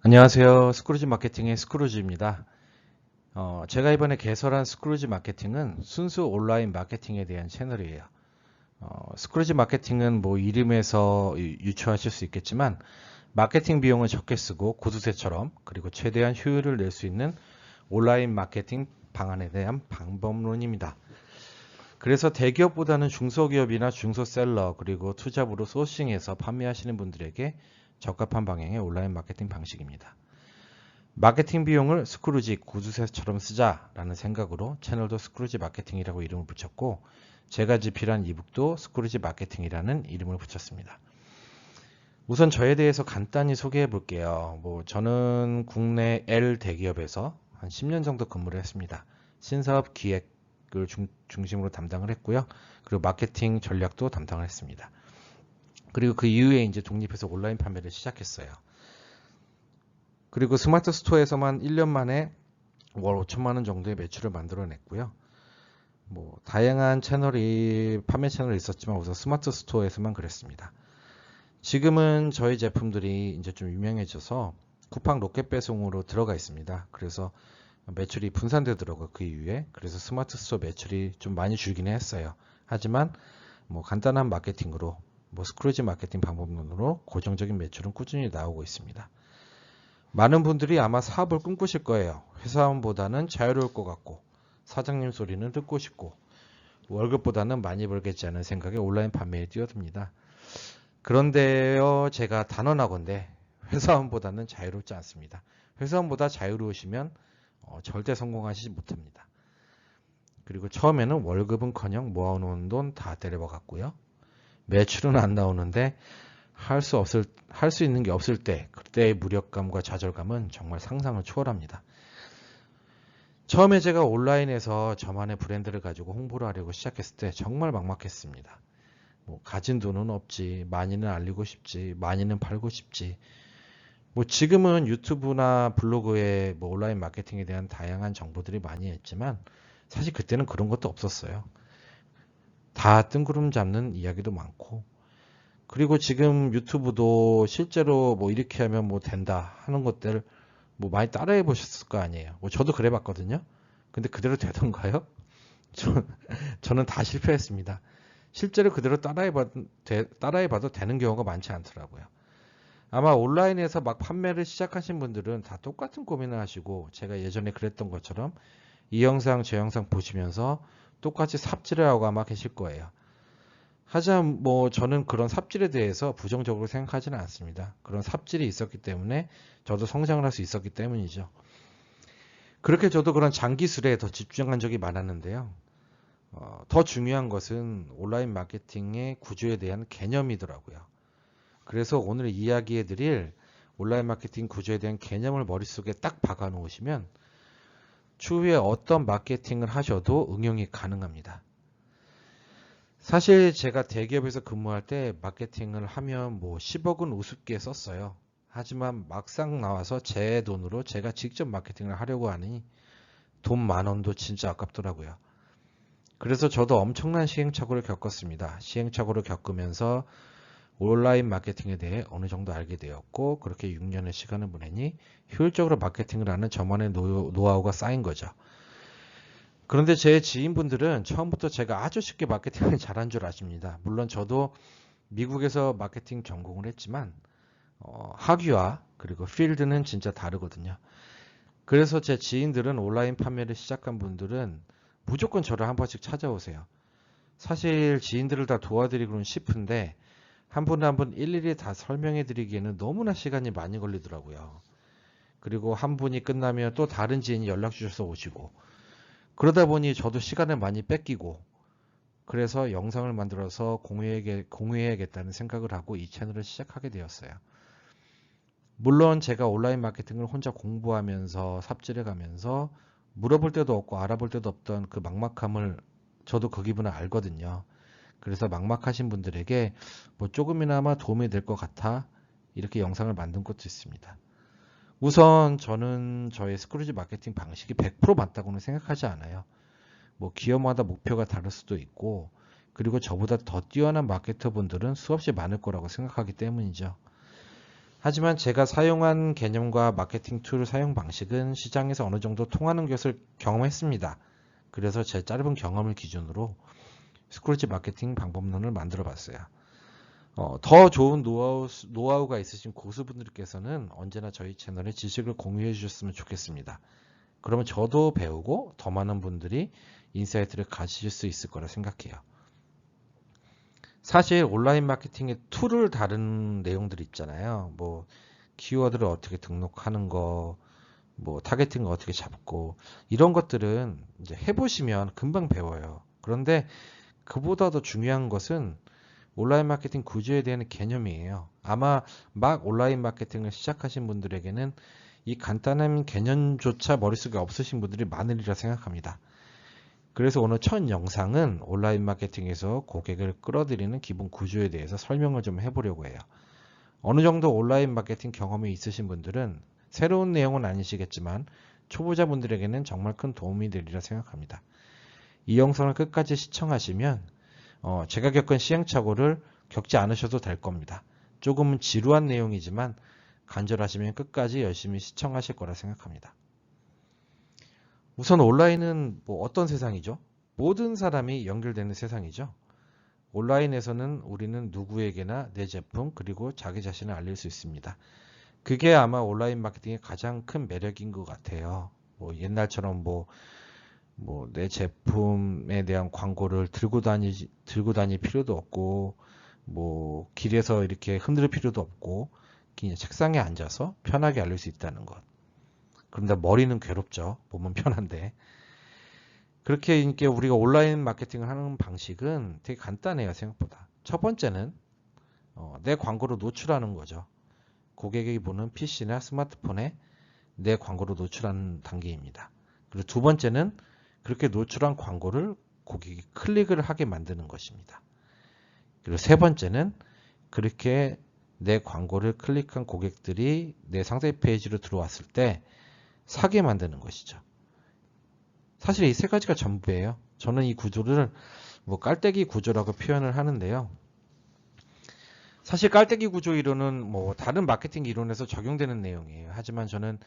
안녕하세요. 스크루지 마케팅의 스크루지입니다. 제가 이번에 개설한 스크루지 마케팅은 순수 온라인 마케팅에 대한 채널이에요. 스크루지 마케팅은 뭐 이름에서 유추하실 수 있겠지만 마케팅 비용을 적게 쓰고 구두쇠처럼 그리고 최대한 효율을 낼 수 있는 온라인 마케팅 방안에 대한 방법론입니다. 그래서 대기업보다는 중소기업이나 중소셀러 그리고 투잡으로 소싱해서 판매하시는 분들에게 적합한 방향의 온라인 마케팅 방식입니다. 마케팅 비용을 스크루지 구두쇠처럼 쓰자라는 생각으로 채널도 스크루지 마케팅이라고 이름을 붙였고 제가 집필한 이북도 스크루지 마케팅이라는 이름을 붙였습니다. 우선 저에 대해서 간단히 소개해 볼게요. 저는 국내 L 대기업에서 한 10년 정도 근무를 했습니다. 신사업 기획을 중심으로 담당을 했고요. 그리고 마케팅 전략도 담당을 했습니다. 그리고 그 이후에 이제 독립해서 온라인 판매를 시작했어요. 그리고 스마트 스토어에서만 1년 만에 월 5천만 원 정도의 매출을 만들어냈고요. 다양한 판매 채널이 있었지만 우선 스마트 스토어에서만 그랬습니다. 지금은 저희 제품들이 이제 좀 유명해져서 쿠팡 로켓 배송으로 들어가 있습니다. 그래서 매출이 분산되더라고요. 그 이후에. 그래서 스마트 스토어 매출이 좀 많이 줄기는 했어요. 하지만 간단한 마케팅으로 스크루지 마케팅 방법론으로 고정적인 매출은 꾸준히 나오고 있습니다. 많은 분들이 아마 사업을 꿈꾸실 거예요. 회사원보다는 자유로울 것 같고 사장님 소리는 듣고 싶고 월급보다는 많이 벌겠지 않은 생각에 온라인 판매에 뛰어듭니다. 그런데요, 제가 단언하건대 회사원보다는 자유롭지 않습니다. 회사원보다 자유로우시면 절대 성공하시지 못합니다. 그리고 처음에는 월급은커녕 모아놓은 돈 다 때려박았고요. 매출은 안 나오는데 할 수 있는 게 없을 때, 그때의 무력감과 좌절감은 정말 상상을 초월합니다. 처음에 제가 온라인에서 저만의 브랜드를 가지고 홍보를 하려고 시작했을 때 정말 막막했습니다. 가진 돈은 없지, 많이는 알리고 싶지, 많이는 팔고 싶지. 지금은 유튜브나 블로그에 온라인 마케팅에 대한 다양한 정보들이 많이 있지만 사실 그때는 그런 것도 없었어요. 다 뜬구름 잡는 이야기도 많고 그리고 지금 유튜브도 실제로 이렇게 하면 된다 하는 것들 많이 따라해 보셨을 거 아니에요. 저도 그래 봤거든요. 근데 그대로 되던가요? 저는 다 실패했습니다. 실제로 그대로 따라해 봐도 되는 경우가 많지 않더라고요. 아마 온라인에서 막 판매를 시작하신 분들은 다 똑같은 고민을 하시고 제가 예전에 그랬던 것처럼 이 영상, 저 영상 보시면서 똑같이 삽질을 하고 아마 계실 거예요. 하지만 저는 그런 삽질에 대해서 부정적으로 생각하지는 않습니다. 그런 삽질이 있었기 때문에 저도 성장을 할 수 있었기 때문이죠. 그렇게 저도 그런 장기술에 더 집중한 적이 많았는데요. 더 중요한 것은 온라인 마케팅의 구조에 대한 개념이더라고요. 그래서 오늘 이야기해 드릴 온라인 마케팅 구조에 대한 개념을 머릿속에 딱 박아 놓으시면 추후에 어떤 마케팅을 하셔도 응용이 가능합니다. 사실 제가 대기업에서 근무할 때 마케팅을 하면 10억은 우습게 썼어요. 하지만 막상 나와서 제 돈으로 제가 직접 마케팅을 하려고 하니 돈 10,000원도 진짜 아깝더라고요. 그래서 저도 엄청난 시행착오를 겪었습니다. 시행착오를 겪으면서 온라인 마케팅에 대해 어느 정도 알게 되었고 그렇게 6년의 시간을 보내니 효율적으로 마케팅을 하는 저만의 노하우가 쌓인 거죠. 그런데 제 지인분들은 처음부터 제가 아주 쉽게 마케팅을 잘한 줄 아십니다. 물론 저도 미국에서 마케팅 전공을 했지만 학위와 그리고 필드는 진짜 다르거든요. 그래서 제 지인들은 온라인 판매를 시작한 분들은 무조건 저를 한 번씩 찾아오세요. 사실 지인들을 다 도와드리고는 싶은데 한 분 한 분 일일이 다 설명해 드리기에는 너무나 시간이 많이 걸리더라고요. 그리고 한 분이 끝나면 또 다른 지인이 연락 주셔서 오시고 그러다 보니 저도 시간을 많이 뺏기고 그래서 영상을 만들어서 공유해야겠다는 생각을 하고 이 채널을 시작하게 되었어요. 물론 제가 온라인 마케팅을 혼자 공부하면서 삽질해가면서 물어볼 때도 없고 알아볼 때도 없던 그 막막함을 저도 그 기분을 알거든요. 그래서 막막하신 분들에게 조금이나마 도움이 될 것 같아 이렇게 영상을 만든 것도 있습니다. 우선 저는 저의 스크루지 마케팅 방식이 100% 맞다고는 생각하지 않아요. 기업마다 목표가 다를 수도 있고 그리고 저보다 더 뛰어난 마케터 분들은 수없이 많을 거라고 생각하기 때문이죠. 하지만 제가 사용한 개념과 마케팅 툴 사용 방식은 시장에서 어느 정도 통하는 것을 경험했습니다. 그래서 제 짧은 경험을 기준으로 스크루지 마케팅 방법론을 만들어 봤어요. 더 좋은 노하우가 있으신 고수분들께서는 언제나 저희 채널에 지식을 공유해 주셨으면 좋겠습니다. 그러면 저도 배우고 더 많은 분들이 인사이트를 가지실 수 있을 거라 생각해요. 사실 온라인 마케팅의 툴을 다룬 내용들 있잖아요. 뭐 키워드를 어떻게 등록하는 거, 뭐 타겟팅을 어떻게 잡고 이런 것들은 이제 해보시면 금방 배워요. 그런데 그보다 더 중요한 것은 온라인 마케팅 구조에 대한 개념이에요. 아마 막 온라인 마케팅을 시작하신 분들에게는 이 간단한 개념조차 머릿속에 없으신 분들이 많으리라 생각합니다. 그래서 오늘 첫 영상은 온라인 마케팅에서 고객을 끌어들이는 기본 구조에 대해서 설명을 좀 해보려고 해요. 어느 정도 온라인 마케팅 경험이 있으신 분들은 새로운 내용은 아니시겠지만 초보자분들에게는 정말 큰 도움이 되리라 생각합니다. 이 영상을 끝까지 시청하시면 제가 겪은 시행착오를 겪지 않으셔도 될 겁니다. 조금은 지루한 내용이지만 간절하시면 끝까지 열심히 시청하실 거라 생각합니다. 우선 온라인은 뭐 어떤 세상이죠? 모든 사람이 연결되는 세상이죠. 온라인에서는 우리는 누구에게나 내 제품 그리고 자기 자신을 알릴 수 있습니다. 그게 아마 온라인 마케팅의 가장 큰 매력인 것 같아요. 뭐 옛날처럼 내 제품에 대한 광고를 들고 다닐 필요도 없고, 뭐 길에서 이렇게 흔들 필요도 없고, 그냥 책상에 앉아서 편하게 알릴 수 있다는 것. 그런데 머리는 괴롭죠. 몸은 편한데. 그렇게 이렇게 우리가 온라인 마케팅을 하는 방식은 되게 간단해요, 생각보다. 첫 번째는 내 광고를 노출하는 거죠. 고객이 보는 PC나 스마트폰에 내 광고를 노출하는 단계입니다. 그리고 두 번째는 그렇게 노출한 광고를 고객이 클릭을 하게 만드는 것입니다. 그리고 세 번째는 그렇게 내 광고를 클릭한 고객들이 내 상세 페이지로 들어왔을 때 사게 만드는 것이죠. 사실 이 세 가지가 전부예요. 저는 이 구조를 뭐 깔때기 구조라고 표현을 하는데요. 사실 깔때기 구조 이론은 뭐 다른 마케팅 이론에서 적용되는 내용이에요. 하지만 저는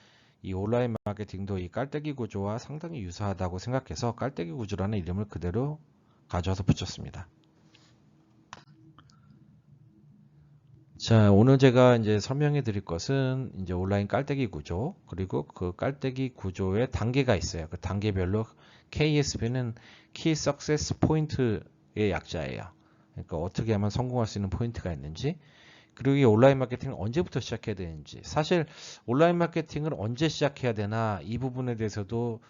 이 온라인 마케팅도 이 깔때기 구조와 상당히 유사하다고 생각해서 깔때기 구조라는 이름을 그대로 가져와서 붙였습니다. 자, 오늘 제가 이제 설명해 드릴 것은 이제 온라인 깔때기 구조, 그리고 그 깔때기 구조의 단계가 있어요. 그 단계별로 KSP는 Key Success Point의 약자예요. 그러니까 어떻게 하면 성공할 수 있는 포인트가 있는지, 그리고 이 온라인 마케팅을 언제부터 시작해야 되는지. 사실 온라인 마케팅을 언제 시작해야 되나 이 부분에 대해서도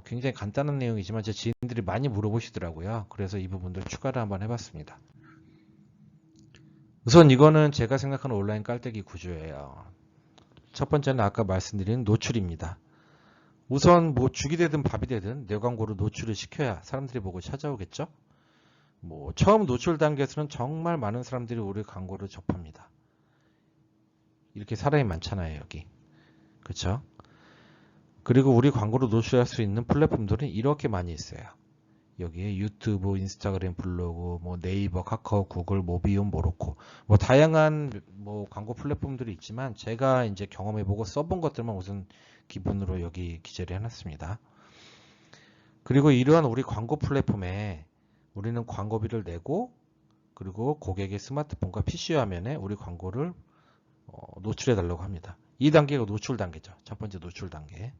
굉장히 간단한 내용이지만 제 지인들이 많이 물어보시더라고요. 그래서 이 부분들 추가를 한번 해봤습니다. 우선 이거는 제가 생각하는 온라인 깔때기 구조예요. 첫 번째는 아까 말씀드린 노출입니다. 우선 뭐 죽이 되든 밥이 되든 내 광고를 노출을 시켜야 사람들이 보고 찾아오겠죠? 뭐 처음 노출 단계에서는 정말 많은 사람들이 우리 광고를 접합니다. 이렇게 사람이 많잖아요, 여기. 그렇죠? 그리고 우리 광고를 노출할 수 있는 플랫폼들은 이렇게 많이 있어요. 여기에 유튜브, 인스타그램, 블로그, 뭐 네이버, 카카오, 구글, 모비온, 모로코, 뭐 다양한 뭐 광고 플랫폼들이 있지만 제가 이제 경험해보고 써본 것들만 우선 기본으로 여기 기재를 해놨습니다. 그리고 이러한 우리 광고 플랫폼에 우리는 광고비를 내고 그리고 고객의 스마트폰과 PC 화면에 우리 광고를 노출해 달라고 합니다. 이 단계가 노출 단계죠. 첫 번째 노출 단계.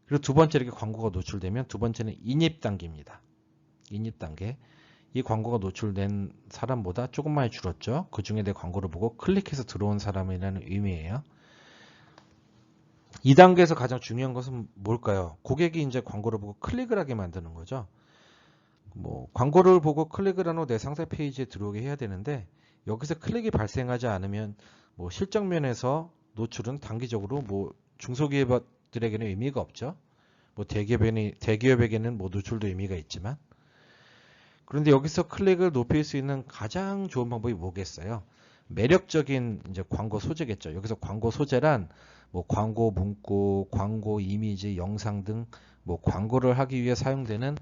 그리고 두 번째 이렇게 광고가 노출되면 두 번째는 인입 단계입니다. 인입 단계. 이 광고가 노출된 사람보다 조금 많이 줄었죠. 그 중에 내 광고를 보고 클릭해서 들어온 사람이라는 의미예요. 이 단계에서 가장 중요한 것은 뭘까요? 고객이 이제 광고를 보고 클릭을 하게 만드는 거죠. 뭐 광고를 보고 클릭을 한 후 내 상세 페이지에 들어오게 해야 되는데 여기서 클릭이 발생하지 않으면 뭐 실적 면에서 노출은 단기적으로 뭐 중소기업들에게는 의미가 없죠. 뭐 대기업에게는 뭐 노출도 의미가 있지만 그런데 여기서 클릭을 높일 수 있는 가장 좋은 방법이 뭐겠어요? 매력적인 이제 광고 소재겠죠. 여기서 광고 소재란 뭐 광고 문구, 광고 이미지, 영상 등 뭐 광고를 하기 위해 사용되는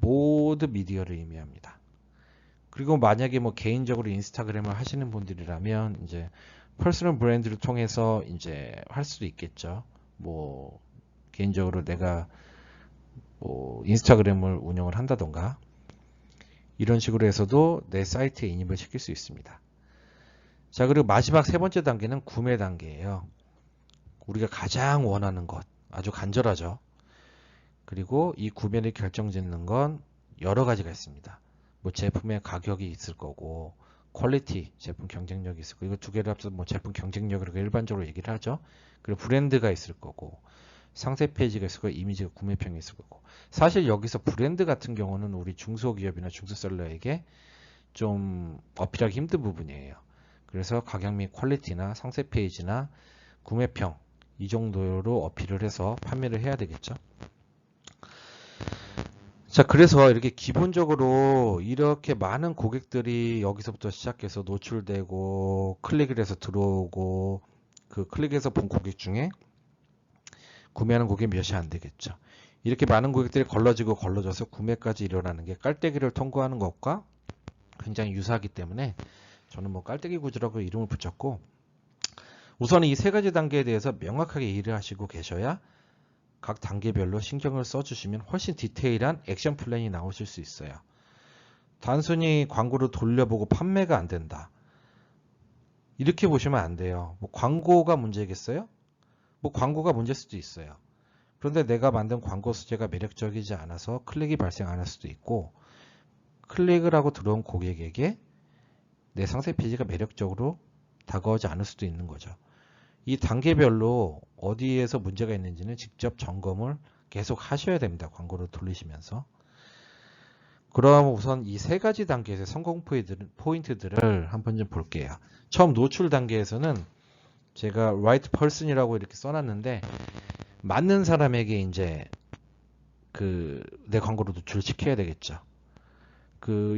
모든 미디어를 의미합니다. 그리고 만약에 뭐 개인적으로 인스타그램을 하시는 분들이라면 이제 퍼스널 브랜드를 통해서 이제 할 수도 있겠죠. 뭐 개인적으로 내가 뭐 인스타그램을 운영을 한다던가 이런 식으로 해서도 내 사이트에 인입을 시킬 수 있습니다. 자, 그리고 마지막 세 번째 단계는 구매 단계예요. 우리가 가장 원하는 것, 아주 간절하죠. 그리고 이 구매를 결정짓는 건 여러 가지가 있습니다. 뭐 제품의 가격이 있을 거고, 퀄리티, 제품 경쟁력이 있을 거고, 이거 두 개를 합쳐서 뭐 제품 경쟁력이라고 일반적으로 얘기를 하죠. 그리고 브랜드가 있을 거고, 상세 페이지가 있을 거고, 이미지가 구매평이 있을 거고. 사실 여기서 브랜드 같은 경우는 우리 중소기업이나 중소셀러에게 좀 어필하기 힘든 부분이에요. 그래서 가격 및 퀄리티나 상세 페이지나 구매평 이 정도로 어필을 해서 판매를 해야 되겠죠. 자, 그래서 이렇게 기본적으로 이렇게 많은 고객들이 여기서부터 시작해서 노출되고 클릭을 해서 들어오고 그 클릭해서 본 고객 중에 구매하는 고객이 몇이 안 되겠죠. 이렇게 많은 고객들이 걸러지고 걸러져서 구매까지 일어나는 게 깔때기를 통과하는 것과 굉장히 유사하기 때문에 저는 뭐 깔때기 구조라고 이름을 붙였고, 우선 이 세 가지 단계에 대해서 명확하게 이해를 하시고 계셔야 각 단계별로 신경을 써주시면 훨씬 디테일한 액션 플랜이 나오실 수 있어요. 단순히 광고를 돌려보고 판매가 안 된다, 이렇게 보시면 안 돼요. 뭐 광고가 문제겠어요? 뭐 광고가 문제일 수도 있어요. 그런데 내가 만든 광고 소재가 매력적이지 않아서 클릭이 발생 안 할 수도 있고, 클릭을 하고 들어온 고객에게 내 상세 페이지가 매력적으로 다가오지 않을 수도 있는 거죠. 이 단계별로 어디에서 문제가 있는지는 직접 점검을 계속 하셔야 됩니다. 광고를 돌리시면서. 그럼 우선 이 세 가지 단계에서 성공 포인트들을 한번 좀 볼게요. 처음 노출 단계에서는 제가 right person이라고 이렇게 써놨는데, 맞는 사람에게 이제 내 광고를 노출시켜야 되겠죠.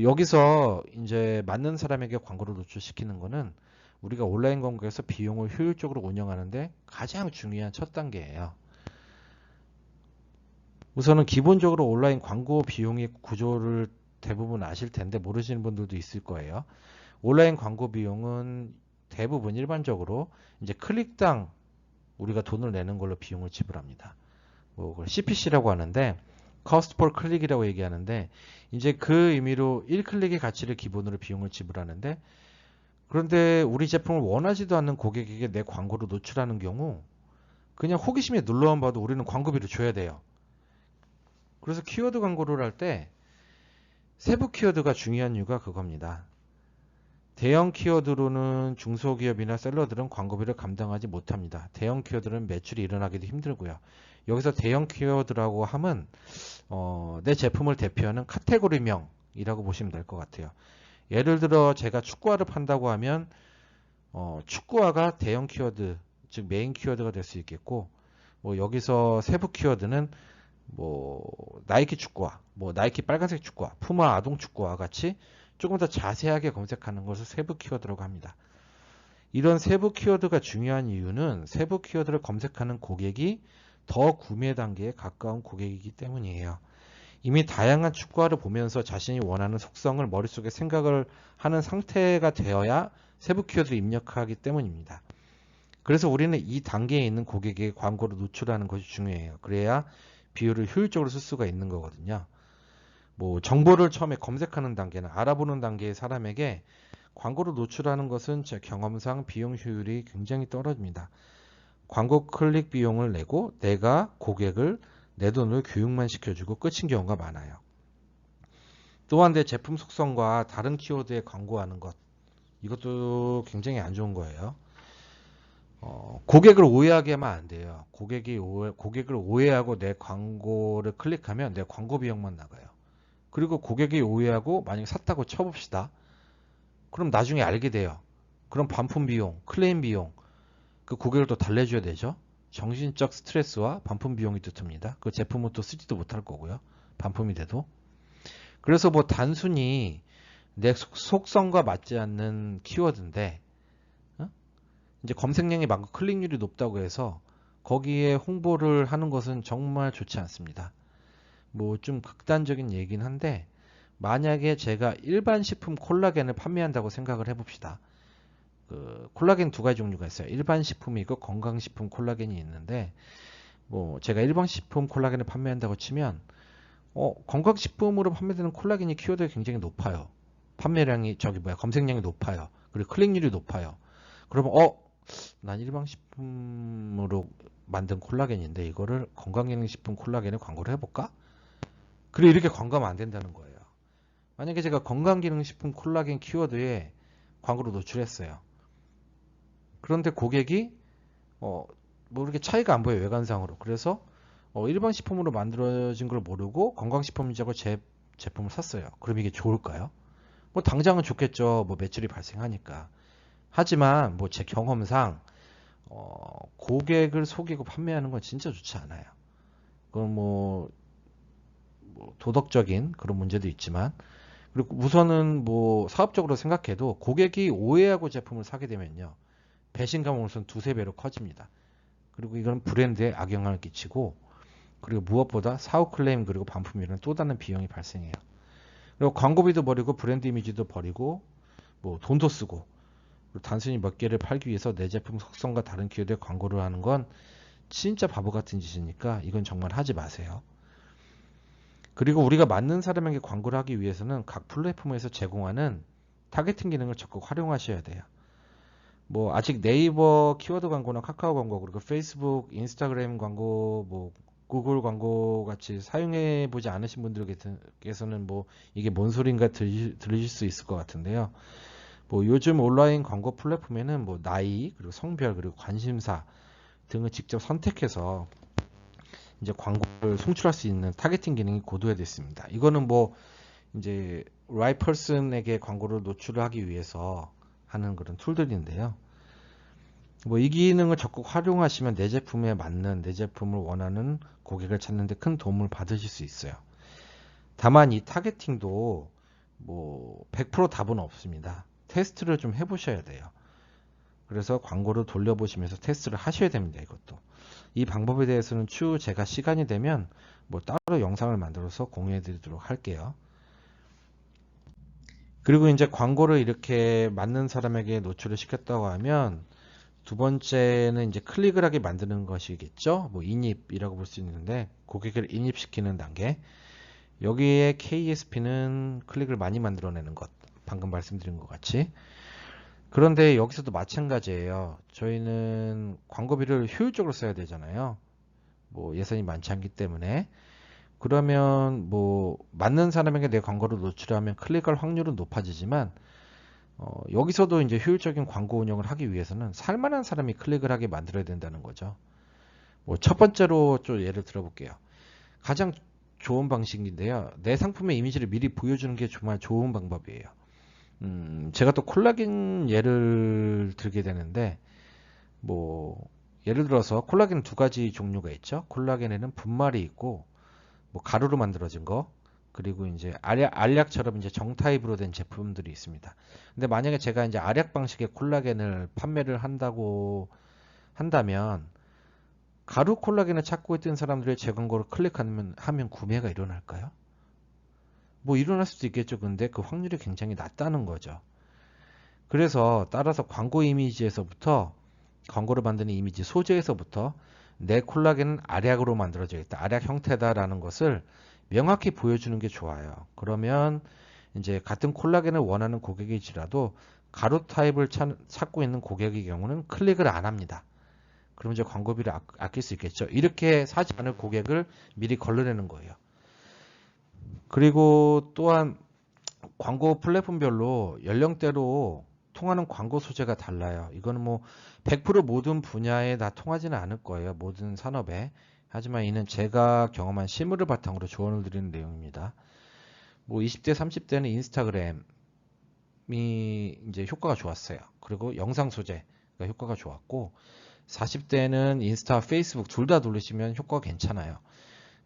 여기서 이제 맞는 사람에게 광고를 노출시키는 거는 우리가 온라인 광고에서 비용을 효율적으로 운영하는데 가장 중요한 첫 단계예요. 우선은 기본적으로 온라인 광고 비용의 구조를 대부분 아실 텐데 모르시는 분들도 있을 거예요. 온라인 광고 비용은 대부분 일반적으로 이제 클릭당 우리가 돈을 내는 걸로 비용을 지불합니다. 뭐 그걸 CPC라고 하는데, cost per click이라고 얘기하는데, 이제 그 의미로 1클릭의 가치를 기본으로 비용을 지불하는데, 그런데 우리 제품을 원하지도 않는 고객에게 내 광고를 노출하는 경우 그냥 호기심에 눌러만 봐도 우리는 광고비를 줘야 돼요. 그래서 키워드 광고를 할 때 세부 키워드가 중요한 이유가 그겁니다. 대형 키워드로는 중소기업이나 셀러들은 광고비를 감당하지 못합니다. 대형 키워드는 매출이 일어나기도 힘들고요. 여기서 대형 키워드라고 하면 내 제품을 대표하는 카테고리명이라고 보시면 될 것 같아요. 예를 들어 제가 축구화를 판다고 하면 축구화가 대형 키워드, 즉 메인 키워드가 될 수 있겠고, 뭐 여기서 세부 키워드는 뭐 나이키 축구화, 뭐 나이키 빨간색 축구화, 푸마 아동 축구화 같이 조금 더 자세하게 검색하는 것을 세부 키워드라고 합니다. 이런 세부 키워드가 중요한 이유는 세부 키워드를 검색하는 고객이 더 구매 단계에 가까운 고객이기 때문이에요. 이미 다양한 축구화를 보면서 자신이 원하는 속성을 머릿속에 생각을 하는 상태가 되어야 세부 키워드를 입력하기 때문입니다. 그래서 우리는 이 단계에 있는 고객에게 광고를 노출하는 것이 중요해요. 그래야 비율을 효율적으로 쓸 수가 있는 거거든요. 뭐 정보를 처음에 검색하는 단계나 알아보는 단계의 사람에게 광고를 노출하는 것은 제 경험상 비용 효율이 굉장히 떨어집니다. 광고 클릭 비용을 내고 내가 고객을 내 돈을 교육만 시켜주고 끝인 경우가 많아요. 또한 내 제품 속성과 다른 키워드에 광고하는 것, 이것도 굉장히 안 좋은 거예요. 고객을 오해하게 하면 안 돼요. 고객을 오해하고 내 광고를 클릭하면 내 광고 비용만 나가요. 그리고 고객이 오해하고 만약에 샀다고 쳐봅시다. 그럼 나중에 알게 돼요. 그럼 반품 비용, 클레임 비용, 그 고객을 또 달래줘야 되죠. 정신적 스트레스와 반품 비용이 또 듭니다. 그 제품은 또 쓰지도 못할 거고요. 반품이 돼도. 그래서 뭐 단순히 내 속성과 맞지 않는 키워드인데 이제 검색량이 많고 클릭률이 높다고 해서 거기에 홍보를 하는 것은 정말 좋지 않습니다. 뭐 좀 극단적인 얘기긴 한데, 만약에 제가 일반 식품 콜라겐을 판매한다고 생각을 해봅시다. 그 콜라겐 두 가지 종류가 있어요. 일반 식품이 있고 건강식품 콜라겐이 있는데, 뭐 제가 일반 식품 콜라겐을 판매한다고 치면 건강식품으로 판매되는 콜라겐이 키워드가 굉장히 높아요. 판매량이 검색량이 높아요. 그리고 클릭률이 높아요. 그러면 난 일반 식품으로 만든 콜라겐인데 이거를 건강기능식품 콜라겐에 광고를 해볼까? 그리고 이렇게 광고하면 안 된다는 거예요. 만약에 제가 건강기능식품 콜라겐 키워드에 광고를 노출했어요. 그런데 고객이 뭐 이렇게 차이가 안 보여요, 외관상으로. 그래서 일반 식품으로 만들어진 걸 모르고 건강식품이라고 제품을 샀어요. 그럼 이게 좋을까요? 뭐 당장은 좋겠죠. 뭐 매출이 발생하니까. 하지만 뭐 제 경험상 고객을 속이고 판매하는 건 진짜 좋지 않아요. 그건 뭐 도덕적인 그런 문제도 있지만, 그리고 우선은 뭐 사업적으로 생각해도 고객이 오해하고 제품을 사게 되면요, 배신감은 우선 두세 배로 커집니다. 그리고 이건 브랜드에 악영향을 끼치고, 그리고 무엇보다 사후 클레임 그리고 반품이라는 또 다른 비용이 발생해요. 그리고 광고비도 버리고 브랜드 이미지도 버리고 뭐 돈도 쓰고, 단순히 몇 개를 팔기 위해서 내 제품 속성과 다른 키워드에 광고를 하는 건 진짜 바보 같은 짓이니까 이건 정말 하지 마세요. 그리고 우리가 맞는 사람에게 광고를 하기 위해서는 각 플랫폼에서 제공하는 타겟팅 기능을 적극 활용하셔야 돼요. 뭐 아직 네이버 키워드 광고나 카카오 광고, 그리고 페이스북, 인스타그램 광고, 뭐 구글 광고 같이 사용해 보지 않으신 분들께서는 뭐 이게 뭔 소린가 들으실 수 있을 것 같은데요. 뭐 요즘 온라인 광고 플랫폼에는 뭐 나이, 그리고 성별, 그리고 관심사 등을 직접 선택해서 이제 광고를 송출할 수 있는 타겟팅 기능이 고도화되어 있습니다. 이거는 뭐 이제 right person에게 광고를 노출하기 위해서 하는 그런 툴들인데요. 뭐 이 기능을 적극 활용하시면 내 제품에 맞는, 내 제품을 원하는 고객을 찾는 데 큰 도움을 받으실 수 있어요. 다만 이 타겟팅도 뭐 100% 답은 없습니다. 테스트를 좀 해보셔야 돼요. 그래서 광고를 돌려보시면서 테스트를 하셔야 됩니다. 이것도. 이 방법에 대해서는 추후 제가 시간이 되면 뭐 따로 영상을 만들어서 공유해 드리도록 할게요. 그리고 이제 광고를 이렇게 맞는 사람에게 노출을 시켰다고 하면 두 번째는 이제 클릭을 하게 만드는 것이겠죠. 뭐 인입이라고 볼 수 있는데, 고객을 인입시키는 단계. 여기에 KSP는 클릭을 많이 만들어내는 것. 방금 말씀드린 것 같이. 그런데 여기서도 마찬가지예요. 저희는 광고비를 효율적으로 써야 되잖아요. 뭐 예산이 많지 않기 때문에. 그러면 뭐 맞는 사람에게 내 광고를 노출하면 클릭할 확률은 높아지지만, 여기서도 이제 효율적인 광고 운영을 하기 위해서는 살만한 사람이 클릭을 하게 만들어야 된다는 거죠. 뭐 첫 번째로 좀 예를 들어볼게요. 가장 좋은 방식인데요. 내 상품의 이미지를 미리 보여주는 게 정말 좋은 방법이에요. 제가 또 콜라겐 예를 들게 되는데, 뭐 예를 들어서 콜라겐 두 가지 종류가 있죠. 콜라겐에는 분말이 있고, 뭐 가루로 만들어진 거, 그리고 이제 알약처럼 이제 정타입으로 된 제품들이 있습니다. 근데 만약에 제가 이제 알약 방식의 콜라겐을 판매를 한다고 한다면, 가루 콜라겐을 찾고 있던 사람들의 제 광고를 클릭하면 구매가 일어날까요? 뭐 일어날 수도 있겠죠. 근데 그 확률이 굉장히 낮다는 거죠. 그래서 따라서 광고 이미지에서부터, 광고를 만드는 이미지 소재에서부터 내 콜라겐은 알약으로 만들어져 있다, 알약 형태다라는 것을 명확히 보여주는 게 좋아요. 그러면 이제 같은 콜라겐을 원하는 고객일지라도 가루 타입을 찾고 있는 고객의 경우는 클릭을 안 합니다. 그럼 이제 광고비를 아낄 수 있겠죠. 이렇게 사지 않을 고객을 미리 걸러내는 거예요. 그리고 또한 광고 플랫폼별로 연령대로 통하는 광고 소재가 달라요. 이거는 뭐 100% 모든 분야에 다 통하지는 않을 거예요. 모든 산업에. 하지만 이는 제가 경험한 실물을 바탕으로 조언을 드리는 내용입니다. 뭐 20대, 30대는 인스타그램이 이제 효과가 좋았어요. 그리고 영상 소재가 효과가 좋았고, 40대는 인스타, 페이스북 둘 다 돌리시면 효과가 괜찮아요.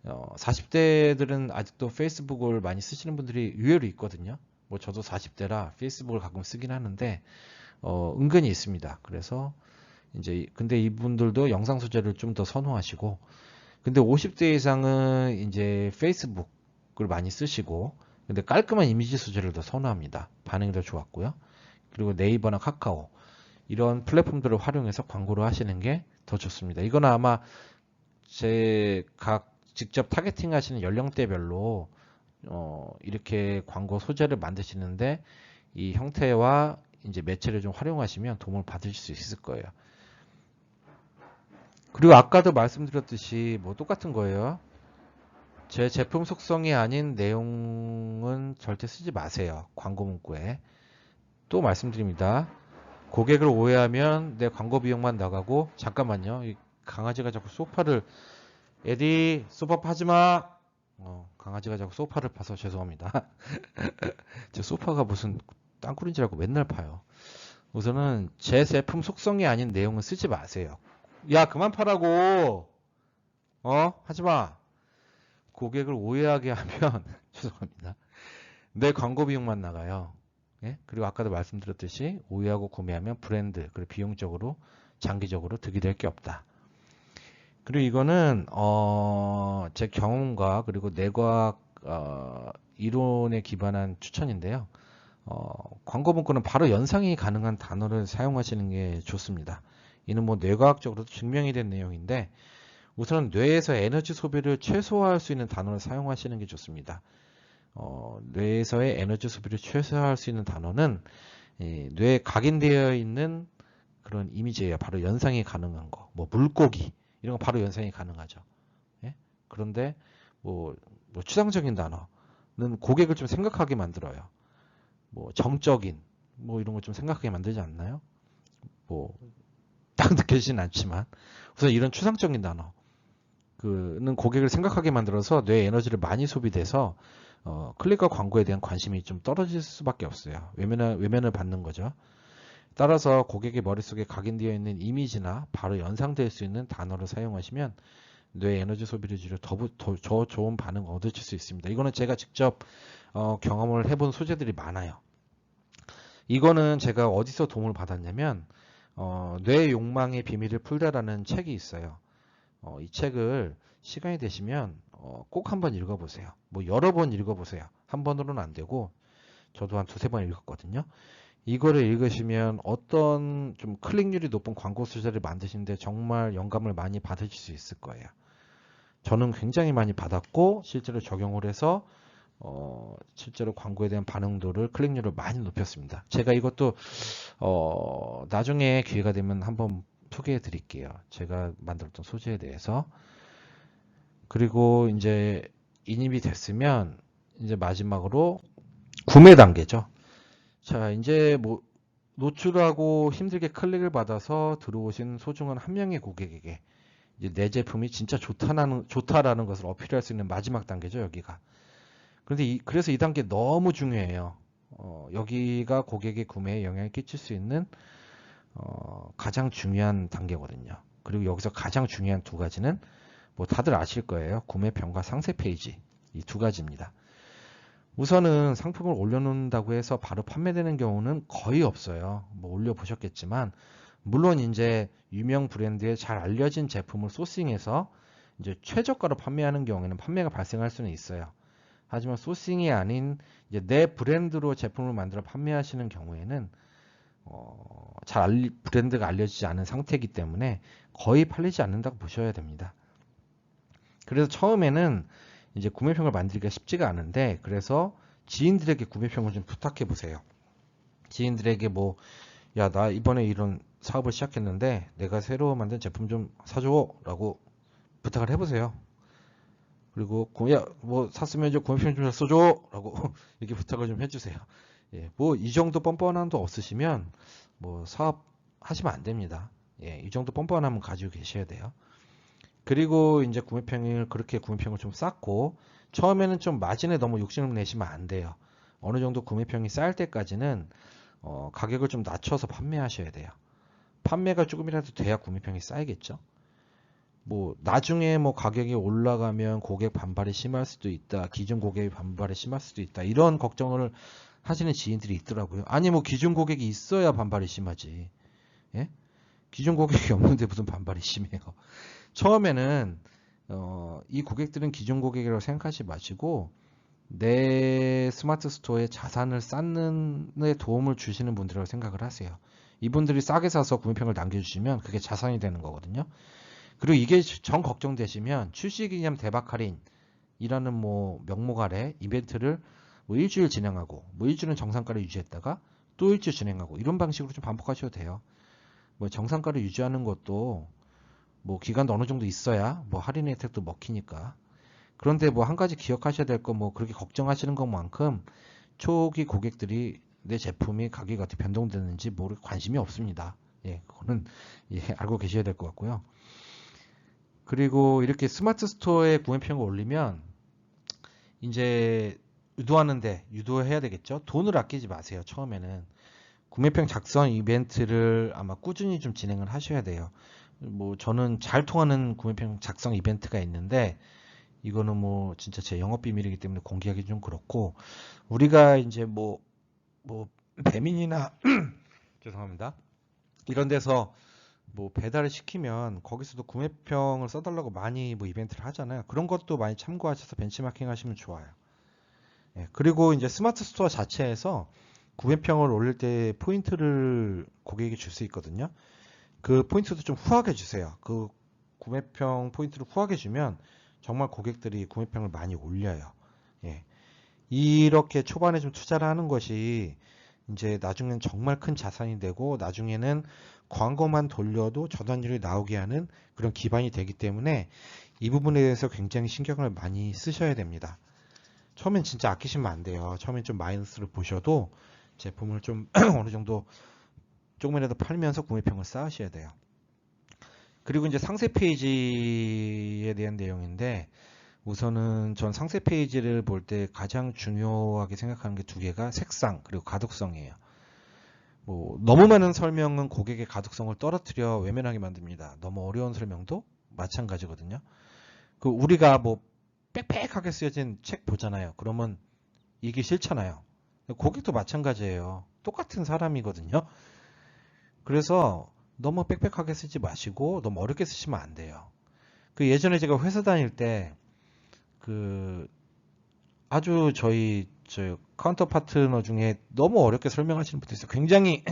40대들은 아직도 페이스북을 많이 쓰시는 분들이 의외로 있거든요. 뭐 저도 40대라 페이스북을 가끔 쓰긴 하는데 은근히 있습니다. 그래서 이제 근데 이분들도 영상 소재를 좀 더 선호하시고, 근데 50대 이상은 이제 페이스북을 많이 쓰시고, 근데 깔끔한 이미지 소재를 더 선호합니다. 반응이 더 좋았고요. 그리고 네이버나 카카오, 이런 플랫폼들을 활용해서 광고를 하시는 게 더 좋습니다. 이거는 아마 제 각 직접 타겟팅 하시는 연령대별로 이렇게 광고 소재를 만드시는데 이 형태와 이제 매체를 좀 활용하시면 도움을 받으실 수 있을 거예요. 그리고 아까도 말씀드렸듯이 뭐 똑같은 거예요. 제 제품 속성이 아닌 내용은 절대 쓰지 마세요. 광고 문구에. 또 말씀드립니다. 고객을 오해하면 내 광고 비용만 나가고, 잠깐만요. 이 강아지가 자꾸 소파를, 에디 소파 파지 마. 강아지가 자꾸 소파를 파서 죄송합니다. 제 소파가 무슨 땅굴인 줄 알고 맨날 파요. 우선은 제 제품 속성이 아닌 내용은 쓰지 마세요. 야, 그만 파라고. 하지 마. 고객을 오해하게 하면 죄송합니다. 내 광고 비용만 나가요. 예? 그리고 아까도 말씀드렸듯이 오해하고 구매하면 브랜드, 그리고 비용적으로 장기적으로 득이 될 게 없다. 그리고 이거는 제 경험과 그리고 내과학 이론에 기반한 추천인데요. 광고 문구는 바로 연상이 가능한 단어를 사용하시는 게 좋습니다. 이는 뭐 뇌과학적으로도 증명이 된 내용인데, 우선은 뇌에서 에너지 소비를 최소화할 수 있는 단어를 사용하시는 게 좋습니다. 뇌에서의 에너지 소비를 최소화할 수 있는 단어는 뇌에 각인되어 있는 그런 이미지예요. 바로 연상이 가능한 거. 뭐 물고기 이런 거 바로 연상이 가능하죠. 예? 그런데 뭐 추상적인 단어는 고객을 좀 생각하게 만들어요. 뭐 정적인 뭐 이런 거 좀 생각하게 만들지 않나요? 뭐 딱 느껴지진 않지만 우선 이런 추상적인 단어는 고객을 생각하게 만들어서 뇌 에너지를 많이 소비돼서 클릭과 광고에 대한 관심이 좀 떨어질 수밖에 없어요. 외면을 받는 거죠. 따라서 고객의 머릿속에 각인되어 있는 이미지나 바로 연상될 수 있는 단어를 사용하시면 뇌 에너지 소비를 줄여 더 좋은 반응을 얻으실 수 있습니다. 이거는 제가 직접 경험을 해본 소재들이 많아요. 이거는 제가 어디서 도움을 받았냐면 뇌 욕망의 비밀을 풀다라는 책이 있어요. 이 책을 시간이 되시면 꼭 한번 읽어보세요. 뭐 여러 번 읽어보세요. 한 번으로는 안 되고 저도 한 두세 번 읽었거든요. 이거를 읽으시면 어떤 좀 클릭률이 높은 광고 소재를 만드시는데 정말 영감을 많이 받으실 수 있을 거예요. 저는 굉장히 많이 받았고 실제로 적용을 해서 실제로 광고에 대한 반응도를 클릭률을 많이 높였습니다. 제가 이것도 나중에 기회가 되면 한번 소개해 드릴게요. 제가 만들었던 소재에 대해서. 그리고 이제 인입이 됐으면 이제 마지막으로 구매 단계죠. 자, 이제 뭐 노출하고 힘들게 클릭을 받아서 들어오신 소중한 한 명의 고객에게 이제 내 제품이 진짜 좋다라는 것을 어필할 수 있는 마지막 단계죠, 여기가. 그런데 그래서 이 단계 너무 중요해요. 여기가 고객의 구매에 영향을 끼칠 수 있는 가장 중요한 단계거든요. 그리고 여기서 가장 중요한 두 가지는 뭐 다들 아실 거예요. 구매평가 상세 페이지. 이 두 가지입니다. 우선은 상품을 올려놓는다고 해서 바로 판매되는 경우는 거의 없어요. 뭐 올려보셨겠지만, 물론 이제 유명 브랜드에 잘 알려진 제품을 소싱해서 이제 최저가로 판매하는 경우에는 판매가 발생할 수는 있어요. 하지만 소싱이 아닌 이제 내 브랜드로 제품을 만들어 판매하시는 경우에는 브랜드가 알려지지 않은 상태이기 때문에 거의 팔리지 않는다고 보셔야 됩니다. 그래서 처음에는 이제 구매평을 만들기가 쉽지가 않은데, 그래서 지인들에게 구매평을 좀 부탁해 보세요. 지인들에게 뭐, 야, 나 이번에 이런 사업을 시작했는데 내가 새로 만든 제품 좀 사줘 라고 부탁을 해보세요. 그리고 야, 뭐 샀으면 이제 구매평 좀 써줘 라고 이렇게 부탁을 좀 해주세요. 예, 뭐 이 정도 뻔뻔함도 없으시면 뭐 사업 하시면 안 됩니다. 예, 이 정도 뻔뻔함은 가지고 계셔야 돼요. 그리고 이제 그렇게 구매평을 좀 쌓고, 처음에는 좀 마진에 너무 욕심을 내시면 안 돼요. 어느 정도 구매평이 쌓일 때까지는 가격을 좀 낮춰서 판매하셔야 돼요. 판매가 조금이라도 돼야 구매평이 쌓이겠죠. 뭐 나중에 뭐 가격이 올라가면 고객 반발이 심할 수도 있다. 기존 고객의 반발이 심할 수도 있다. 이런 걱정을 하시는 지인들이 있더라고요. 아니 뭐 기존 고객이 있어야 반발이 심하지. 예? 기존 고객이 없는데 무슨 반발이 심해요. 처음에는 이 고객들은 기존 고객이라고 생각하지 마시고 내 스마트 스토어에 자산을 쌓는 데 도움을 주시는 분들이라고 생각을 하세요. 이분들이 싸게 사서 구매평을 남겨주시면 그게 자산이 되는 거거든요. 그리고 이게 정 걱정되시면 출시기념 대박 할인이라는 뭐 명목 아래 이벤트를 뭐 일주일 진행하고 뭐 일주일은 정상가를 유지했다가 또 일주일 진행하고 이런 방식으로 좀 반복하셔도 돼요. 뭐 정상가를 유지하는 것도 뭐 기간도 어느 정도 있어야 뭐 할인 혜택도 먹히니까. 그런데 뭐 한 가지 기억하셔야 될 거 뭐 그렇게 걱정하시는 것만큼 초기 고객들이 내 제품이 가격이 어떻게 변동되는지 모르 관심이 없습니다. 예, 그거는 예, 알고 계셔야 될 것 같고요. 그리고 이렇게 스마트 스토어에 구매평을 올리면 이제 유도하는데 유도해야 되겠죠. 돈을 아끼지 마세요. 처음에는 구매평 작성 이벤트를 아마 꾸준히 좀 진행을 하셔야 돼요. 뭐 저는 잘 통하는 구매평 작성 이벤트가 있는데 이거는 뭐 진짜 제 영업 비밀이기 때문에 공개하기 좀 그렇고 우리가 이제 뭐 배민이나 죄송합니다. 이런 데서 뭐 배달을 시키면 거기서도 구매평을 써달라고 많이 뭐 이벤트를 하잖아요. 그런 것도 많이 참고하셔서 벤치마킹 하시면 좋아요. 예, 그리고 이제 스마트 스토어 자체에서 구매평을 올릴 때 포인트를 고객에게 줄 수 있거든요. 그 포인트도 좀 후하게 주세요. 그 구매평 포인트를 후하게 주면 정말 고객들이 구매평을 많이 올려요. 예. 이렇게 초반에 좀 투자를 하는 것이 이제 나중엔 정말 큰 자산이 되고 나중에는 광고만 돌려도 저단율이 나오게 하는 그런 기반이 되기 때문에 이 부분에 대해서 굉장히 신경을 많이 쓰셔야 됩니다. 처음엔 진짜 아끼시면 안 돼요. 처음엔 좀 마이너스를 보셔도 제품을 좀 어느 정도 조금이라도 팔면서 구매평을 쌓으셔야 돼요. 그리고 이제 상세 페이지에 대한 내용인데 우선은 전 상세 페이지를 볼 때 가장 중요하게 생각하는 게 두 개가 색상 그리고 가독성이에요. 뭐 너무 많은 설명은 고객의 가독성을 떨어뜨려 외면하게 만듭니다. 너무 어려운 설명도 마찬가지거든요. 그 우리가 뭐 빽빽하게 쓰여진 책 보잖아요. 그러면 이게 싫잖아요. 고객도 마찬가지예요. 똑같은 사람이거든요. 그래서 너무 빽빽하게 쓰지 마시고 너무 어렵게 쓰시면 안 돼요. 그 예전에 제가 회사 다닐 때 그 아주 저 카운터 파트너 중에 너무 어렵게 설명하시는 분도 있어요. 굉장히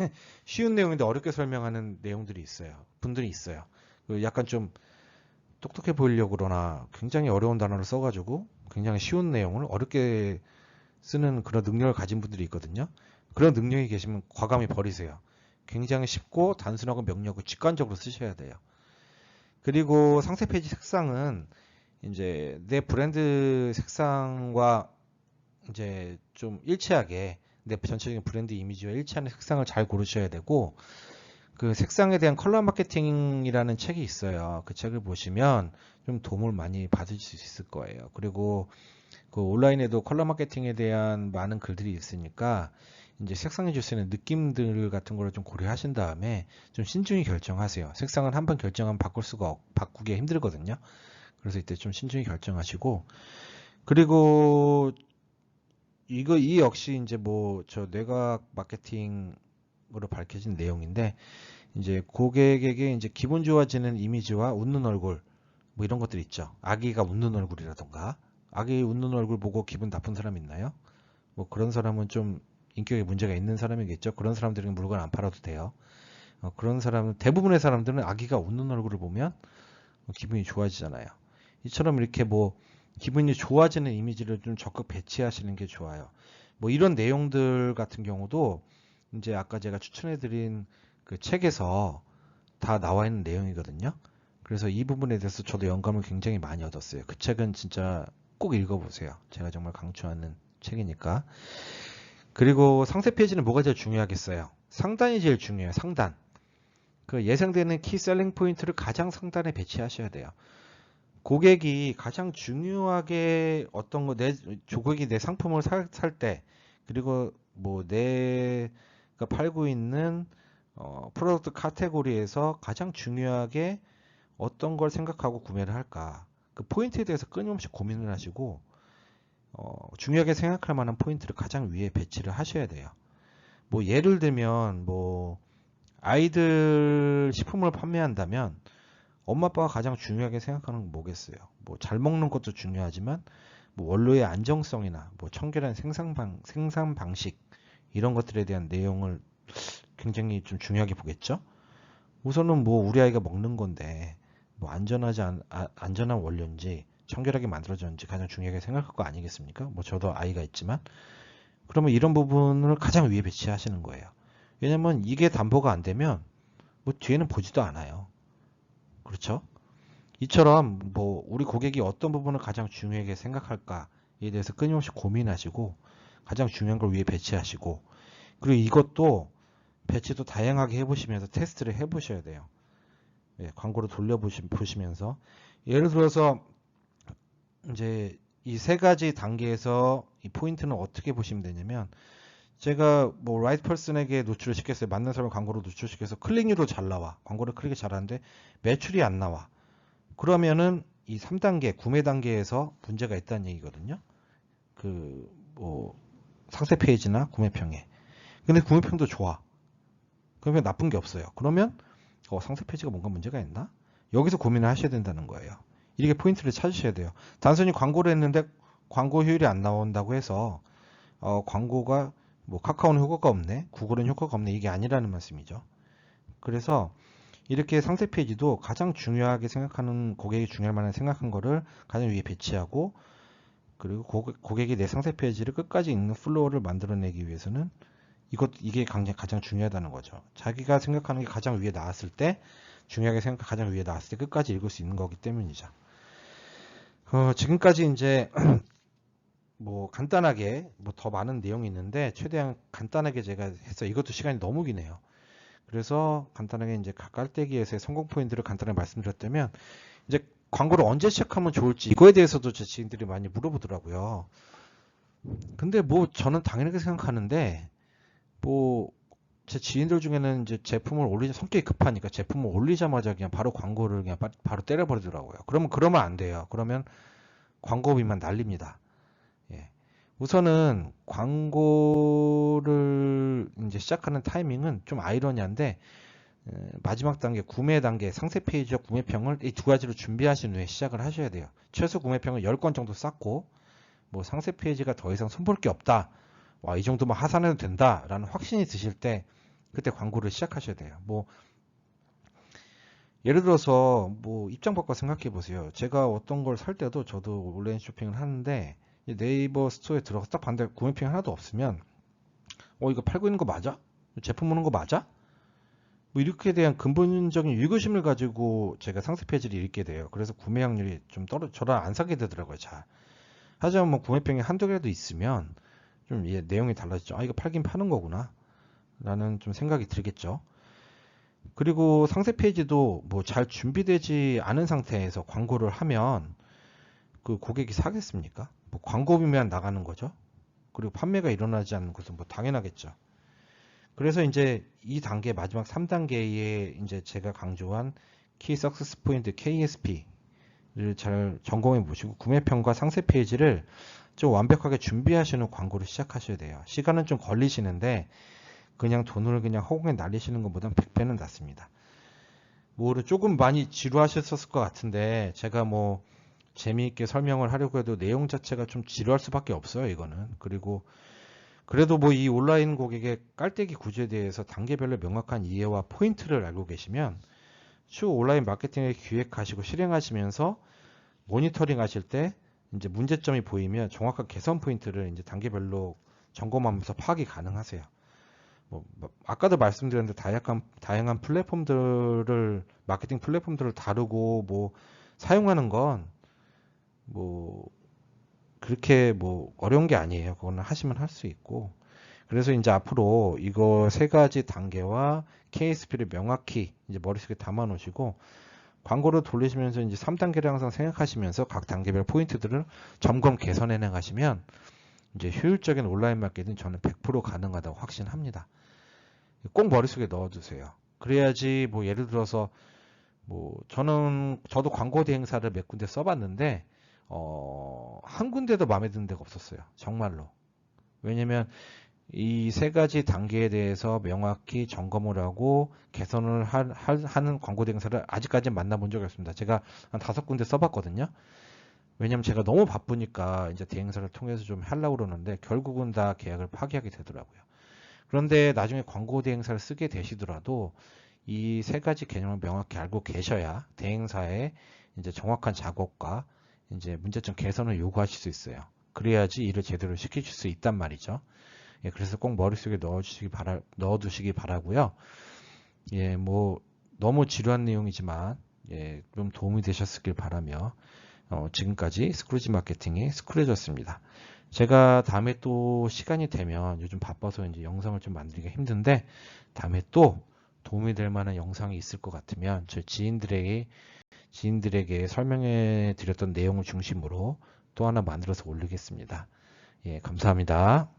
쉬운 내용인데 어렵게 설명하는 내용들이 있어요. 분들이 있어요. 그 약간 좀 똑똑해 보이려고 그러나 굉장히 어려운 단어를 써가지고 굉장히 쉬운 내용을 어렵게 쓰는 그런 능력을 가진 분들이 있거든요. 그런 능력이 계시면 과감히 버리세요. 굉장히 쉽고 단순하고 명료하고 직관적으로 쓰셔야 돼요. 그리고 상세 페이지 색상은 이제 내 브랜드 색상과 이제 좀 일치하게 내 전체적인 브랜드 이미지와 일치하는 색상을 잘 고르셔야 되고 그 색상에 대한 컬러 마케팅이라는 책이 있어요. 그 책을 보시면 좀 도움을 많이 받을 수 있을 거예요. 그리고 그 온라인에도 컬러 마케팅에 대한 많은 글들이 있으니까 이제 색상해 줄 수 있는 느낌들 같은 거를 좀 고려하신 다음에 좀 신중히 결정하세요. 색상은 한번 결정하면 바꾸기 힘들거든요. 그래서 이때 좀 신중히 결정하시고 그리고 이 역시 이제 뭐 저 뇌과학 마케팅으로 밝혀진 내용인데 이제 고객에게 이제 기분 좋아지는 이미지와 웃는 얼굴 뭐 이런 것들 있죠. 아기가 웃는 얼굴이라던가 아기 웃는 얼굴 보고 기분 나쁜 사람 있나요? 뭐 그런 사람은 좀 인격에 문제가 있는 사람이겠죠. 그런 사람들은 물건 안 팔아도 돼요. 그런 사람은 대부분의 사람들은 아기가 웃는 얼굴을 보면 기분이 좋아지잖아요. 이처럼 이렇게 뭐 기분이 좋아지는 이미지를 좀 적극 배치하시는 게 좋아요. 뭐 이런 내용들 같은 경우도 이제 아까 제가 추천해드린 그 책에서 다 나와 있는 내용이거든요. 그래서 이 부분에 대해서 저도 영감을 굉장히 많이 얻었어요. 그 책은 진짜 꼭 읽어보세요. 제가 정말 강추하는 책이니까. 그리고 상세 페이지는 뭐가 제일 중요하겠어요? 상단이 제일 중요해요. 상단. 그 예상되는 키 셀링 포인트를 가장 상단에 배치하셔야 돼요. 고객이 가장 중요하게 어떤 거 고객이 내 상품을 살 때 그리고 뭐 내가 팔고 있는 프로덕트 카테고리에서 가장 중요하게 어떤 걸 생각하고 구매를 할까 그 포인트에 대해서 끊임없이 고민을 하시고 중요하게 생각할 만한 포인트를 가장 위에 배치를 하셔야 돼요. 뭐 예를 들면 뭐 아이들 식품을 판매한다면 엄마 아빠가 가장 중요하게 생각하는 건 뭐겠어요? 뭐 잘 먹는 것도 중요하지만 뭐 원료의 안정성이나 뭐 청결한 생산 방식 이런 것들에 대한 내용을 굉장히 좀 중요하게 보겠죠. 우선은 뭐 우리 아이가 먹는 건데 뭐 안전한 원료인지 청결하게 만들어졌는지 가장 중요하게 생각할 거 아니겠습니까? 뭐 저도 아이가 있지만 그러면 이런 부분을 가장 위에 배치하시는 거예요. 왜냐면 이게 담보가 안 되면 뭐 뒤에는 보지도 않아요. 그렇죠? 이처럼 뭐 우리 고객이 어떤 부분을 가장 중요하게 생각할까에 대해서 끊임없이 고민하시고 가장 중요한 걸 위에 배치하시고 그리고 이것도 배치도 다양하게 해보시면서 테스트를 해보셔야 돼요. 예, 광고를 돌려보시면서 예를 들어서 이제 이 세 가지 단계에서 이 포인트는 어떻게 보시면 되냐면 제가 뭐 라이트 퍼슨에게 노출을 시켰어요. 맞는 사람 광고로 노출시켜서 클릭률도 잘 나와. 광고를 클릭이 잘하는데 매출이 안 나와. 그러면은 이 3단계 구매 단계에서 문제가 있다는 얘기거든요. 그 뭐 상세 페이지나 구매평에. 근데 구매평도 좋아. 그러면 나쁜 게 없어요. 그러면 상세 페이지가 뭔가 문제가 있나? 여기서 고민을 하셔야 된다는 거예요. 이렇게 포인트를 찾으셔야 돼요. 단순히 광고를 했는데 광고 효율이 안 나온다고 해서 광고가 뭐 카카오는 효과가 없네, 구글은 효과가 없네 이게 아니라는 말씀이죠. 그래서 이렇게 상세 페이지도 가장 중요하게 생각하는 고객이 중요할 만한 생각한 거를 가장 위에 배치하고 그리고 고객이 내 상세 페이지를 끝까지 읽는 플로우를 만들어내기 위해서는 이게 가장 중요하다는 거죠. 자기가 생각하는 게 가장 위에 나왔을 때 중요하게 가장 위에 나왔을 때 끝까지 읽을 수 있는 거기 때문이죠. 지금까지 이제 뭐 간단하게 뭐 더 많은 내용이 있는데 최대한 간단하게 제가 했어요. 이것도 시간이 너무 기네요. 그래서 간단하게 이제 깔때기에서의 성공 포인트를 간단하게 말씀드렸다면 이제 광고를 언제 시작하면 좋을지 이거에 대해서도 제 지인들이 많이 물어보더라고요. 근데 뭐 저는 당연하게 생각하는데 뭐 제 지인들 중에는 이제 제품을 성격이 급하니까 제품을 올리자마자 그냥 바로 광고를 그냥 바로 때려버리더라고요. 그러면 안 돼요. 그러면 광고비만 날립니다. 예. 우선은 광고를 이제 시작하는 타이밍은 좀 아이러니한데 마지막 단계 구매 단계 상세 페이지와 구매평을 이 두 가지로 준비하신 후에 시작을 하셔야 돼요. 최소 구매평을 10건 정도 쌓고 뭐 상세 페이지가 더 이상 손볼 게 없다. 와, 이 정도면 하산해도 된다 라는 확신이 드실 때 그때 광고를 시작하셔야 돼요. 뭐 예를 들어서 뭐 입장 바꿔 생각해 보세요. 제가 어떤 걸 살 때도 저도 온라인 쇼핑을 하는데 네이버 스토어에 들어가서 딱 봤는데 구매평이 하나도 없으면 이거 팔고 있는 거 맞아? 제품 오는 거 맞아? 뭐 이렇게 대한 근본적인 의구심을 가지고 제가 상세 페이지를 읽게 돼요. 그래서 구매 확률이 좀 저랑 안 사게 되더라고요. 잘. 하지만 뭐 구매평이 한두 개라도 있으면 좀 내용이 달라지죠. 이거 팔긴 파는 거구나 라는 좀 생각이 들겠죠. 그리고 상세 페이지도 뭐 잘 준비되지 않은 상태에서 광고를 하면 그 고객이 사겠습니까? 뭐 광고비만 나가는 거죠. 그리고 판매가 일어나지 않는 것은 뭐 당연하겠죠. 그래서 이제 이 단계 마지막 3단계에 이제 제가 강조한 키 석세스 포인트 KSP를 잘 점검해 보시고 구매평과 상세 페이지를 좀 완벽하게 준비하시는 광고를 시작하셔야 돼요. 시간은 좀 걸리시는데 그냥 돈을 그냥 허공에 날리시는 것보다는 100배는 낫습니다. 뭐를 조금 많이 지루하셨을 것 같은데 제가 뭐 재미있게 설명을 하려고 해도 내용 자체가 좀 지루할 수밖에 없어요, 이거는. 그리고 그래도 뭐 이 온라인 고객의 깔때기 구조에 대해서 단계별로 명확한 이해와 포인트를 알고 계시면 추후 온라인 마케팅을 기획하시고 실행하시면서 모니터링 하실 때 이제 문제점이 보이면 정확한 개선 포인트를 이제 단계별로 점검하면서 파악이 가능하세요. 뭐 아까도 말씀드렸는데 다양한 플랫폼들을 마케팅 플랫폼들을 다루고 뭐 사용하는 건 뭐 그렇게 뭐 어려운 게 아니에요. 그거는 하시면 할 수 있고. 그래서 이제 앞으로 이거 세 가지 단계와 KSP를 명확히 이제 머릿속에 담아 놓으시고 광고를 돌리시면서 이제 3단계를 항상 생각하시면서 각 단계별 포인트들을 점검 개선해 나가시면 이제 효율적인 온라인 마케팅 저는 100% 가능하다고 확신합니다. 꼭 머릿속에 넣어두세요. 그래야지 뭐 예를 들어서 뭐 저도 광고 대행사를 몇 군데 써봤는데 한 군데도 마음에 드는 데가 없었어요. 정말로. 왜냐면 이 세 가지 단계에 대해서 명확히 점검을 하고 개선을 하는 광고 대행사를 아직까지 만나본 적이 없습니다. 제가 한 5군데 써봤거든요. 왜냐면 제가 너무 바쁘니까 이제 대행사를 통해서 좀 하려고 그러는데 결국은 다 계약을 파기하게 되더라고요. 그런데 나중에 광고 대행사를 쓰게 되시더라도 이 세 가지 개념을 명확히 알고 계셔야 대행사의 이제 정확한 작업과 이제 문제점 개선을 요구하실 수 있어요. 그래야지 일을 제대로 시키실 수 있단 말이죠. 예, 그래서 꼭 머릿속에 넣어두시기 바라고요. 예, 뭐 너무 지루한 내용이지만 예, 좀 도움이 되셨길 바라며 지금까지 스크루지 마케팅의 스크루졌습니다. 제가 다음에 또 시간이 되면 요즘 바빠서 이제 영상을 좀 만들기가 힘든데 다음에 또 도움이 될 만한 영상이 있을 것 같으면 저 지인들에게 설명해 드렸던 내용을 중심으로 또 하나 만들어서 올리겠습니다. 예, 감사합니다.